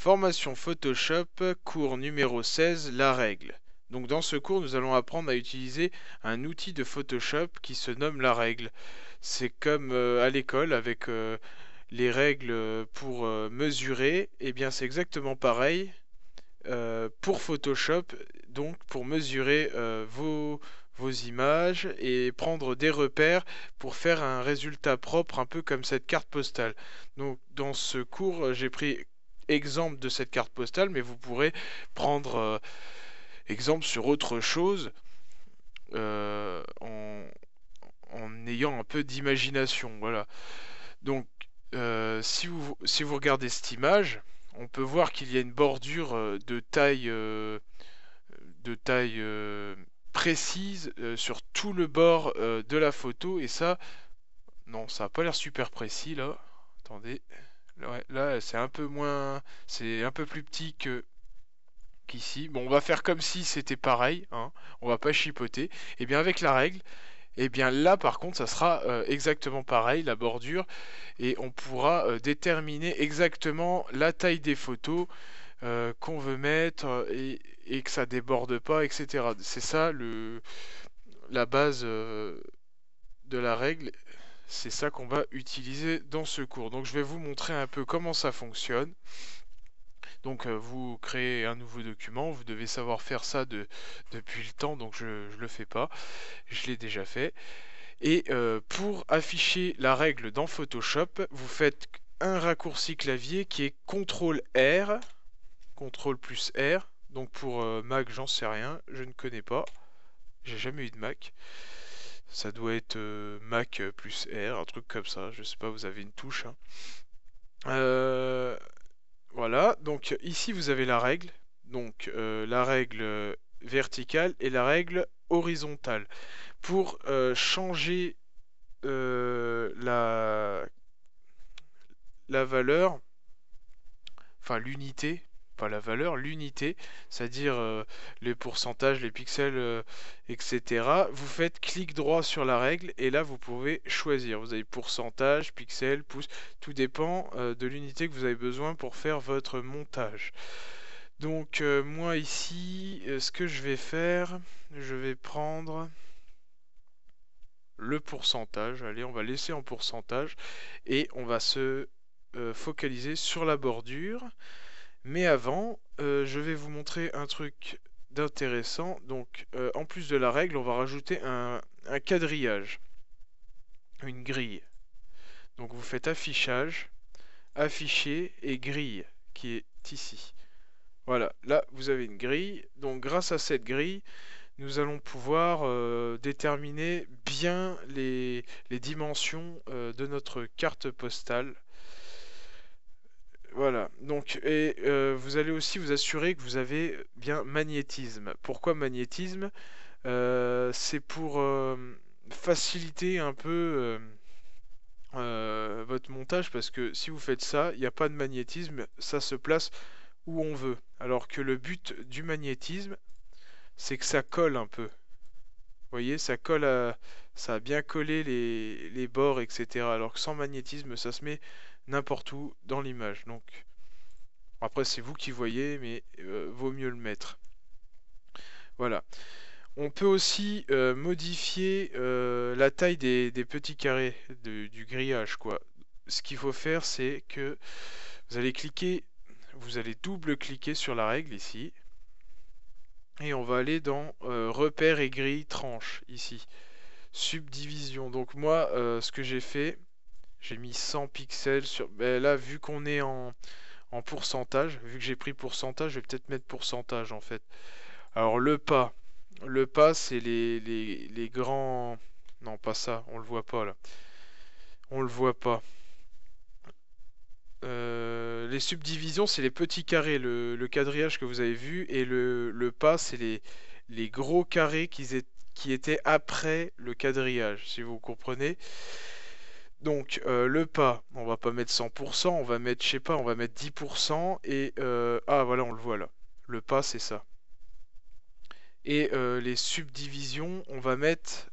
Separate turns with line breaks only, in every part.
Formation Photoshop, cours numéro 16, la règle. Donc dans ce cours, nous allons apprendre à utiliser un outil de Photoshop qui se nomme la règle. C'est comme à l'école avec les règles pour mesurer, et bien c'est exactement pareil pour Photoshop, donc pour mesurer vos images et prendre des repères pour faire un résultat propre, un peu comme cette carte postale. Donc dans ce cours, j'ai pris exemple de cette carte postale, mais vous pourrez prendre exemple sur autre chose en ayant un peu d'imagination. Voilà. Donc si vous regardez cette image, on peut voir qu'il y a une bordure de taille précise sur tout le bord de la photo, et ça, non, ça a pas l'air super précis là. Attendez, ouais, là c'est un peu moins, c'est un peu plus petit que qu'ici. Bon, on va faire comme si c'était pareil, hein. On va pas chipoter. Et bien avec la règle, et bien là par contre ça sera exactement pareil, la bordure, et on pourra déterminer exactement la taille des photos qu'on veut mettre et que ça déborde pas, etc. C'est ça la base de la règle. C'est ça qu'on va utiliser dans ce cours. Donc je vais vous montrer un peu comment ça fonctionne. Donc vous créez un nouveau document, vous devez savoir faire ça depuis le temps, donc je ne le fais pas, je l'ai déjà fait. Et pour afficher la règle dans Photoshop, vous faites un raccourci clavier qui est CTRL R, CTRL plus R. Donc pour Mac, j'en sais rien, je ne connais pas, j'ai jamais eu de Mac. Ça doit être Mac plus R, un truc comme ça, je sais pas, vous avez une touche, hein. Voilà, donc ici vous avez la règle, donc la règle verticale et la règle horizontale. Pour changer la valeur, enfin l'unité, pas la valeur, l'unité, c'est-à-dire les pourcentages, les pixels, etc. Vous faites clic droit sur la règle et là vous pouvez choisir. Vous avez pourcentage, pixels, pouces, tout dépend de l'unité que vous avez besoin pour faire votre montage. Donc moi ici, ce que je vais faire, je vais prendre le pourcentage. Allez, on va laisser en pourcentage et on va se focaliser sur la bordure. Mais avant, je vais vous montrer un truc d'intéressant. Donc, en plus de la règle, on va rajouter un quadrillage, une grille. Donc, vous faites affichage, afficher et grille, qui est ici. Voilà, là, vous avez une grille. Donc, grâce à cette grille, nous allons pouvoir déterminer bien les dimensions de notre carte postale. Voilà, donc, et vous allez aussi vous assurer que vous avez bien magnétisme. Pourquoi magnétisme? C'est pour faciliter un peu votre montage, parce que si vous faites ça, il n'y a pas de magnétisme, ça se place où on veut. Alors que le but du magnétisme, c'est que ça colle un peu. Vous voyez, ça a bien collé les bords, etc. Alors que sans magnétisme, ça se met n'importe où dans l'image. Donc, après, c'est vous qui voyez, mais vaut mieux le mettre. Voilà. On peut aussi modifier la taille des petits carrés du grillage, quoi. Ce qu'il faut faire, c'est que vous allez cliquer, vous allez double-cliquer sur la règle ici, et on va aller dans repères et grilles tranches ici. Subdivision. Donc moi, ce que j'ai fait, j'ai mis 100 pixels sur. Ben là, vu qu'on est en pourcentage, vu que j'ai pris pourcentage, je vais peut-être mettre pourcentage en fait. Alors le pas. Le pas, c'est les grands. Non, pas ça, on le voit pas là. On le voit pas. Les subdivisions, c'est les petits carrés, le quadrillage que vous avez vu, et le pas, c'est les gros carrés qui étaient après le quadrillage, si vous comprenez. Donc le pas, on va pas mettre 100%, on va mettre, je sais pas, on va mettre 10%, et ah voilà, on le voit là. Le pas, c'est ça. Et les subdivisions, on va mettre,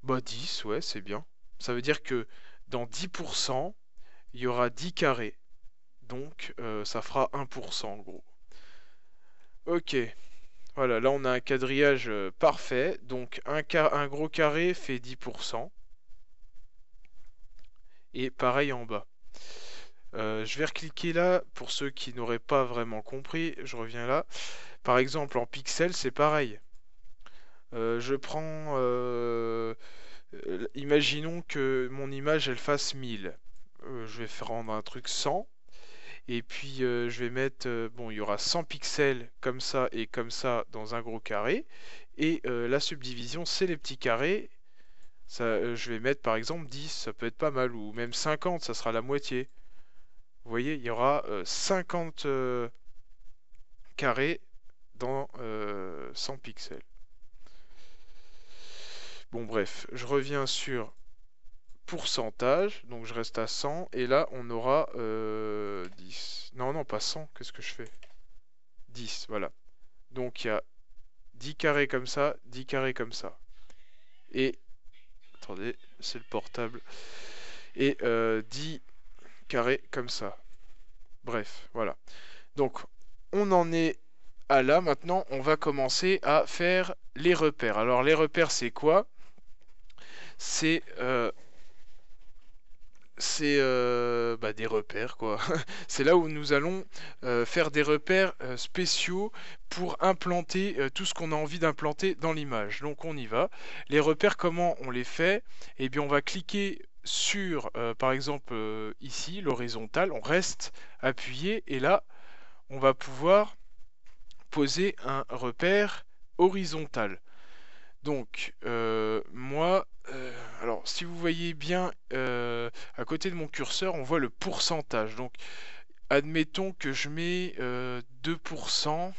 bah 10, ouais, c'est bien. Ça veut dire que dans 10%, il y aura 10 carrés. Donc ça fera 1% en gros. Ok, voilà, là on a un quadrillage parfait. Donc un gros carré fait 10%. Et pareil en bas. Je vais recliquer là pour ceux qui n'auraient pas vraiment compris. Je reviens là. Par exemple, en pixels, c'est pareil. Je prends. Imaginons que mon image elle fasse 1000. Je vais faire rendre un truc 100. Et puis je vais mettre. Bon, il y aura 100 pixels comme ça et comme ça dans un gros carré. Et la subdivision, c'est les petits carrés. Ça, je vais mettre par exemple 10, ça peut être pas mal. Ou même 50, ça sera la moitié. Vous voyez, il y aura 50 carrés dans 100 pixels. Bon bref, je reviens sur pourcentage, donc je reste à 100, et là on aura 10. Non, non, pas 100, qu'est-ce que je fais? 10, voilà. Donc il y a 10 carrés comme ça, 10 carrés comme ça. Et, attendez, c'est le portable. Et 10 carrés comme ça. Bref, voilà. Donc, on en est à là. Maintenant, on va commencer à faire les repères. Alors, les repères, c'est quoi? C'est bah, des repères, quoi. C'est là où nous allons faire des repères spéciaux pour implanter tout ce qu'on a envie d'implanter dans l'image. Donc on y va. Les repères, comment on les fait? Eh bien, on va cliquer sur, par exemple, ici, l'horizontale. On reste appuyé et là, on va pouvoir poser un repère horizontal. Donc, moi, alors si vous voyez bien, à côté de mon curseur, on voit le pourcentage. Donc, admettons que je mets 2%.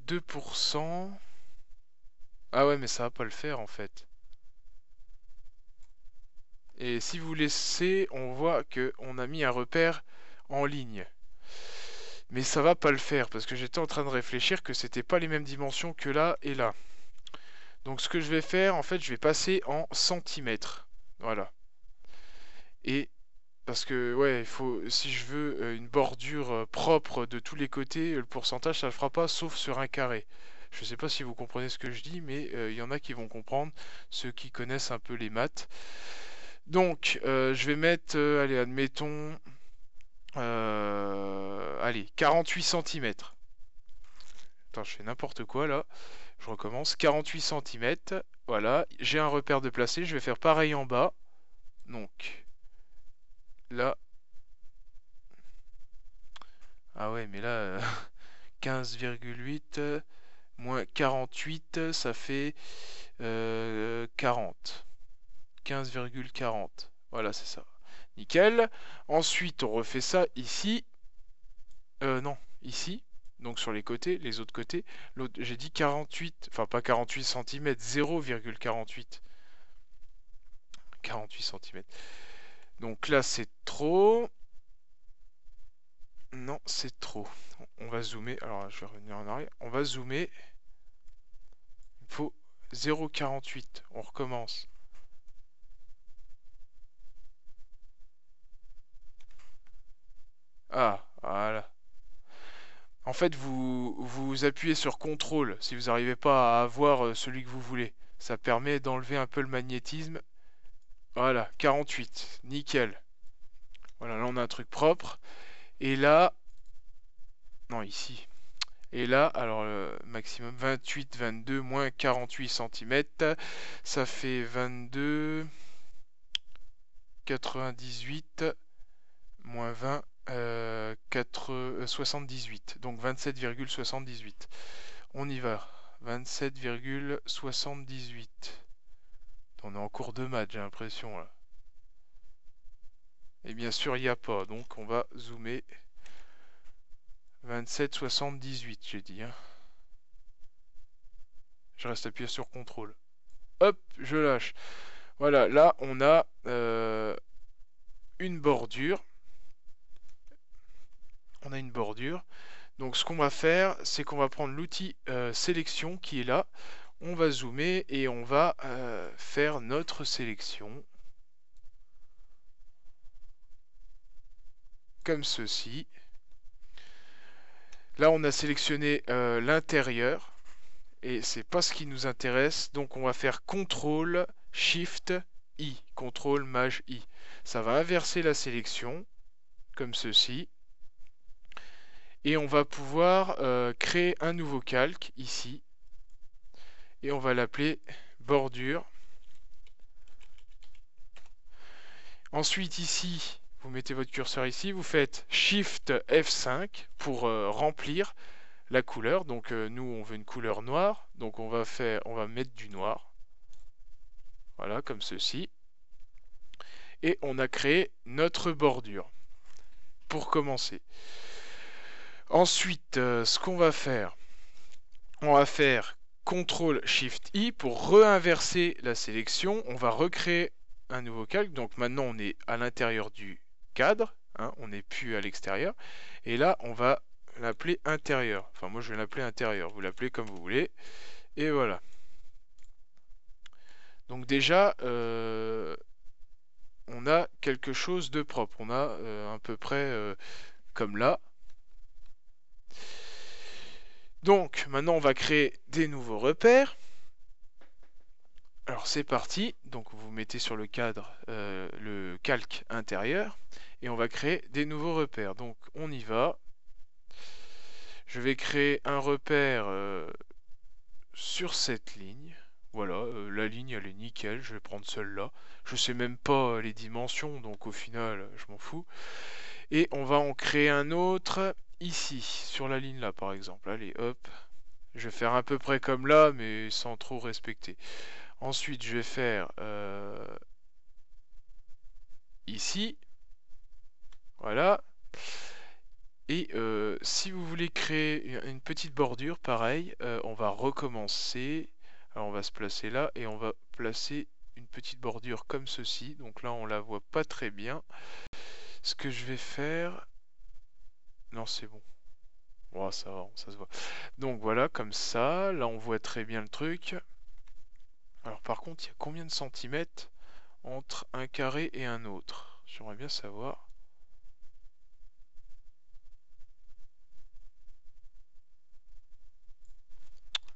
2%. Ah ouais, mais ça va pas le faire en fait. Et si vous laissez, on voit que on a mis un repère en ligne. Mais ça va pas le faire parce que j'étais en train de réfléchir que c'était pas les mêmes dimensions que là et là. Donc ce que je vais faire, en fait, je vais passer en centimètres. Voilà. Et parce que ouais, il faut, si je veux une bordure propre de tous les côtés, le pourcentage ça le fera pas, sauf sur un carré. Je sais pas si vous comprenez ce que je dis, mais il y en a qui vont comprendre, ceux qui connaissent un peu les maths. Donc, je vais mettre, allez, admettons, allez, 48 centimètres. Attends, je fais n'importe quoi là. Je recommence. 48 centimètres. Voilà, j'ai un repère de placer. Je vais faire pareil en bas. Donc, là. Ah ouais, mais là, 15,8 moins 48, ça fait 40. 15,40. Voilà, c'est ça. Nickel. Ensuite, on refait ça ici. Non, ici. Donc sur les côtés, les autres côtés. L'autre, j'ai dit 48, enfin pas 48 cm, 0,48. 48 cm. Donc là, c'est trop. Non, c'est trop. On va zoomer. Alors, je vais revenir en arrière. On va zoomer. Il faut 0,48. On recommence. Ah, voilà. En fait, vous appuyez sur CTRL si vous n'arrivez pas à avoir celui que vous voulez. Ça permet d'enlever un peu le magnétisme. Voilà, 48. Nickel. Voilà, là on a un truc propre. Et là, non, ici. Et là, alors maximum 28, 22, moins 48 cm. Ça fait 22, 98, moins 20, 78. Donc 27,78. On y va. 27,78. On est en cours de maths, j'ai l'impression là. Et bien sûr, il n'y a pas. Donc on va zoomer. 27,78, j'ai dit. Hein. Je reste appuyé sur CTRL. Hop, je lâche. Voilà, là on a une bordure. On a une bordure. Donc ce qu'on va faire, c'est qu'on va prendre l'outil sélection qui est là. On va zoomer et on va faire notre sélection. comme ceci. Là, on a sélectionné l'intérieur et c'est pas ce qui nous intéresse. Donc, on va faire CTRL SHIFT I, CTRL Maj I. Ça va inverser la sélection comme ceci. Et on va pouvoir créer un nouveau calque ici. Et on va l'appeler bordure. Ensuite ici, vous mettez votre curseur ici, vous faites Shift F5 pour remplir la couleur. Donc nous on veut une couleur noire, donc on va mettre du noir. Voilà, comme ceci. Et on a créé notre bordure pour commencer. Ensuite, ce qu'on va faire, on va faire CTRL SHIFT I pour réinverser la sélection. On va recréer un nouveau calque. Donc maintenant on est à l'intérieur du cadre, hein, on n'est plus à l'extérieur. Et là on va l'appeler intérieur. Enfin moi je vais l'appeler intérieur, vous l'appelez comme vous voulez. Et voilà. Donc déjà on a quelque chose de propre. On a à peu près comme là. Donc maintenant on va créer des nouveaux repères. Alors c'est parti, donc vous mettez sur le cadre le calque intérieur et on va créer des nouveaux repères. Donc on y va. Je vais créer un repère sur cette ligne. Voilà, la ligne elle est nickel, je vais prendre celle-là. Je sais même pas les dimensions, donc au final je m'en fous. Et on va en créer un autre ici, sur la ligne là par exemple. Allez hop, je vais faire à peu près comme là, mais sans trop respecter. Ensuite, je vais faire ici, voilà. Et si vous voulez créer une petite bordure, pareil, on va recommencer. Alors on va se placer là et on va placer une petite bordure comme ceci. Donc là, on la voit pas très bien. Ce que je vais faire... Non, c'est bon. Oh, ça va, ça se voit. Donc voilà, comme ça. Là, on voit très bien le truc. Alors par contre, il y a combien de centimètres entre un carré et un autre? J'aimerais bien savoir.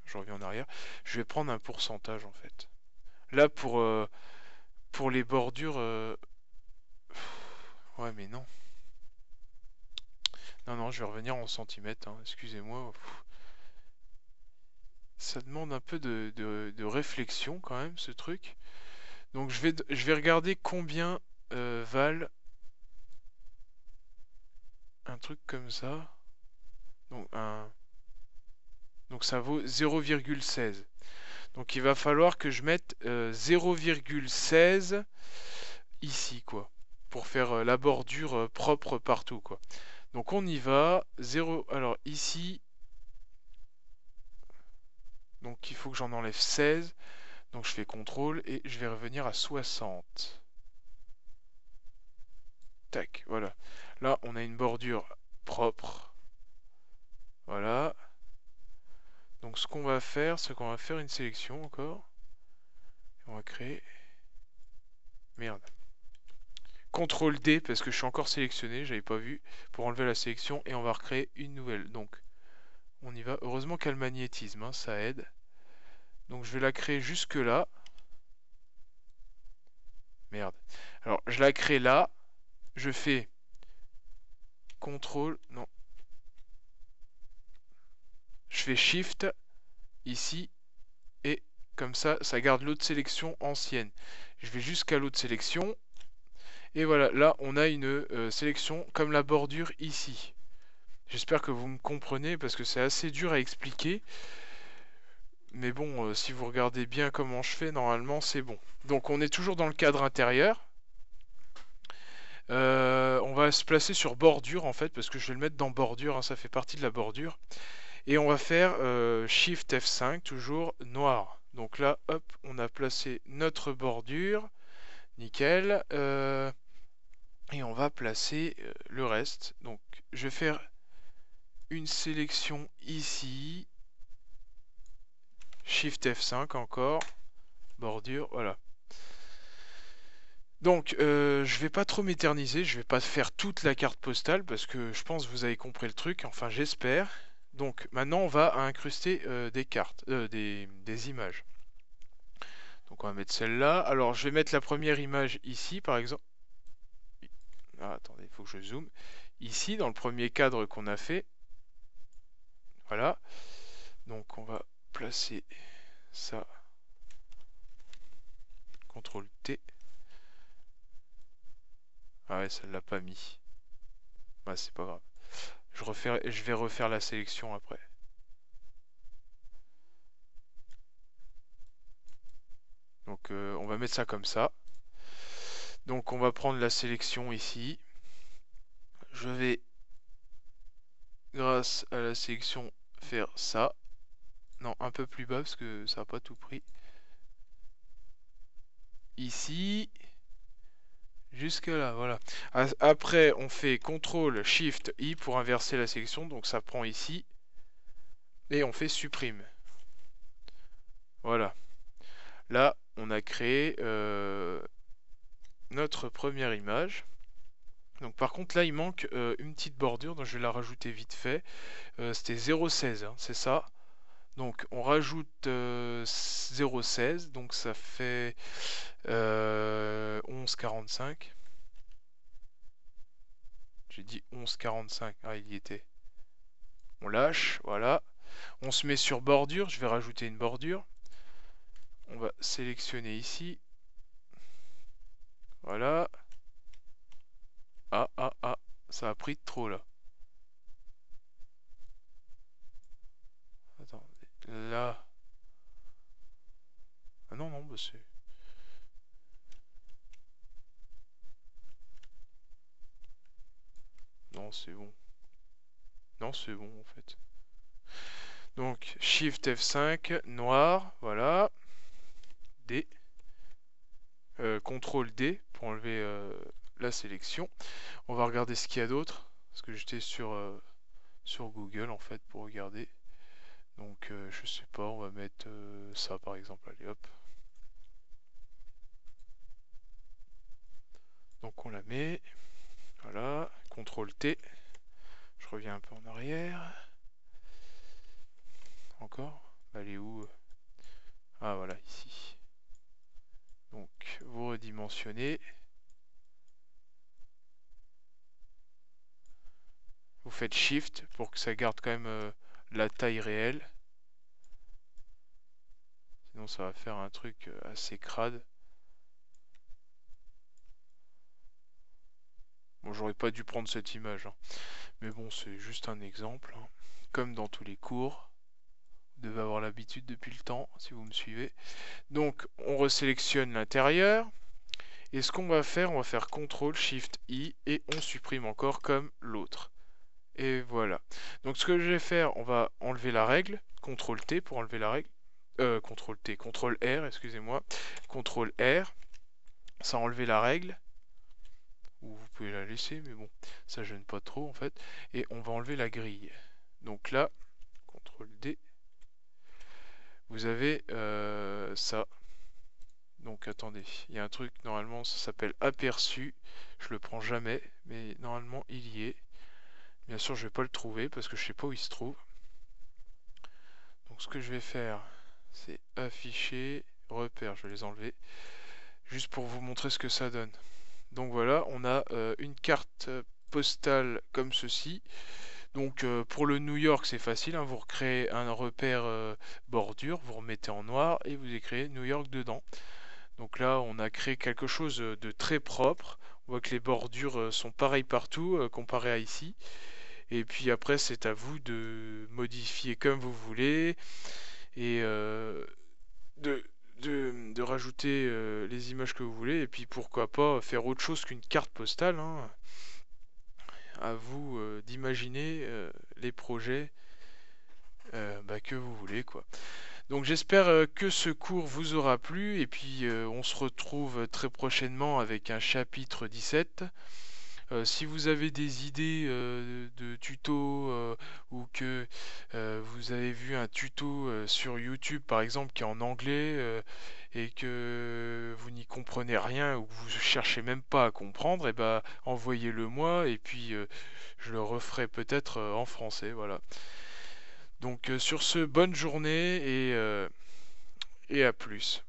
Je reviens en arrière. Je vais prendre un pourcentage en fait. Là pour les bordures... Ouais mais non. Non, non, je vais revenir en centimètres, hein, excusez-moi. Ça demande un peu de réflexion quand même ce truc. Donc je vais regarder combien valent un truc comme ça. Donc ça vaut 0,16. Donc il va falloir que je mette 0,16 ici quoi. Pour faire la bordure propre partout quoi. Donc on y va. 0. Alors ici. Donc il faut que j'en enlève 16. Donc je fais CTRL et je vais revenir à 60. Tac, voilà. Là on a une bordure propre. Voilà. Donc ce qu'on va faire, c'est qu'on va faire une sélection encore. On va créer... Merde. CTRL D parce que je suis encore sélectionné, j'avais pas vu, pour enlever la sélection et on va recréer une nouvelle. Donc on y va. Heureusement qu'il y a le magnétisme, hein, ça aide. Donc je vais la créer jusque là. Merde. Alors je la crée là. Je fais CTRL. Non. Je fais SHIFT ici. Et comme ça garde l'autre sélection ancienne. Je vais jusqu'à l'autre sélection. Et voilà, là on a une sélection comme la bordure ici. J'espère que vous me comprenez parce que c'est assez dur à expliquer. Mais bon, si vous regardez bien comment je fais, normalement c'est bon. Donc on est toujours dans le cadre intérieur. On va se placer sur bordure en fait, parce que je vais le mettre dans bordure, hein, ça fait partie de la bordure. Et on va faire Shift F5, toujours noir. Donc là, hop, on a placé notre bordure. Nickel. Et on va placer le reste. Donc je vais faire une sélection ici. Shift F5 encore. Bordure, voilà. Donc, je vais pas trop m'éterniser, je vais pas faire toute la carte postale parce que je pense que vous avez compris le truc, enfin j'espère. Donc maintenant on va incruster des cartes, des images. Donc on va mettre celle-là. Alors je vais mettre la première image ici par exemple. Ah, attendez, il faut que je zoome. Ici dans le premier cadre qu'on a fait. Voilà. Donc on va placer ça. CTRL T. Ah ouais, ça l'a pas mis. Ah, c'est pas grave. Je vais refaire la sélection après. Donc on va mettre ça comme ça. Donc on va prendre la sélection ici. Je vais, grâce à la sélection, faire ça. Non, un peu plus bas parce que ça n'a pas tout pris. Ici, jusque là, voilà. Après, on fait CTRL SHIFT I pour inverser la sélection. Donc ça prend ici. Et on fait supprime. Voilà. Là, on a créé notre première image. Donc par contre là il manque une petite bordure, donc je vais la rajouter vite fait. C'était 0,16, hein, c'est ça. Donc on rajoute 0,16, donc ça fait 11,45. J'ai dit 11,45, ah il y était. On lâche, voilà. On se met sur bordure, je vais rajouter une bordure. On va sélectionner ici. Voilà. Ah, ah, ah, ça a pris de trop là. Attendez, là. Ah non, non, bah c'est... Non, c'est bon. Non, c'est bon en fait. Donc, Shift F5, noir, voilà. D. CTRL D pour enlever la sélection. On va regarder ce qu'il y a d'autre. Parce que j'étais sur Google en fait pour regarder. Donc, je sais pas, on va mettre ça par exemple. Allez hop. Donc, on la met. Voilà. CTRL T. Je reviens un peu en arrière. Encore. Elle est où? Ah, voilà, ici. Donc, vous redimensionnez. Vous faites Shift pour que ça garde quand même la taille réelle. Sinon, ça va faire un truc assez crade. Bon, j'aurais pas dû prendre cette image, hein. Mais bon, c'est juste un exemple, hein. Comme dans tous les cours. Vous devez avoir l'habitude depuis le temps, si vous me suivez. Donc, on resélectionne l'intérieur. Et ce qu'on va faire, on va faire CTRL SHIFT I et on supprime encore comme l'autre. Et voilà. Donc, ce que je vais faire, on va enlever la règle. CTRL T pour enlever la règle. CTRL T, CTRL R, excusez-moi. CTRL R. Ça a enlevé la règle. Ou vous pouvez la laisser, mais bon, ça gêne pas trop en fait. Et on va enlever la grille. Donc là, CTRL D, vous avez ça. Donc attendez, il y a un truc, normalement ça s'appelle aperçu. Je le prends jamais, mais normalement il y est. Bien sûr, je vais pas le trouver parce que je sais pas où il se trouve. Donc ce que je vais faire, c'est afficher, repère, je vais les enlever. Juste pour vous montrer ce que ça donne. Donc voilà, on a une carte postale comme ceci. Donc pour le New York, c'est facile, hein, vous recréez un repère bordure, vous remettez en noir et vous écrivez New York dedans. Donc là, on a créé quelque chose de très propre. On voit que les bordures sont pareilles partout, comparé à ici. Et puis après, c'est à vous de modifier comme vous voulez et de, de rajouter les images que vous voulez. Et puis pourquoi pas faire autre chose qu'une carte postale, hein. À vous d'imaginer les projets que vous voulez, quoi. Donc j'espère que ce cours vous aura plu et puis on se retrouve très prochainement avec un chapitre 17. Si vous avez des idées de tutos ou que vous avez vu un tuto sur YouTube par exemple qui est en anglais et que vous n'y comprenez rien ou que vous cherchez même pas à comprendre, et ben envoyez-le moi et puis je le referai peut-être en français, voilà. Donc sur ce, bonne journée et à plus.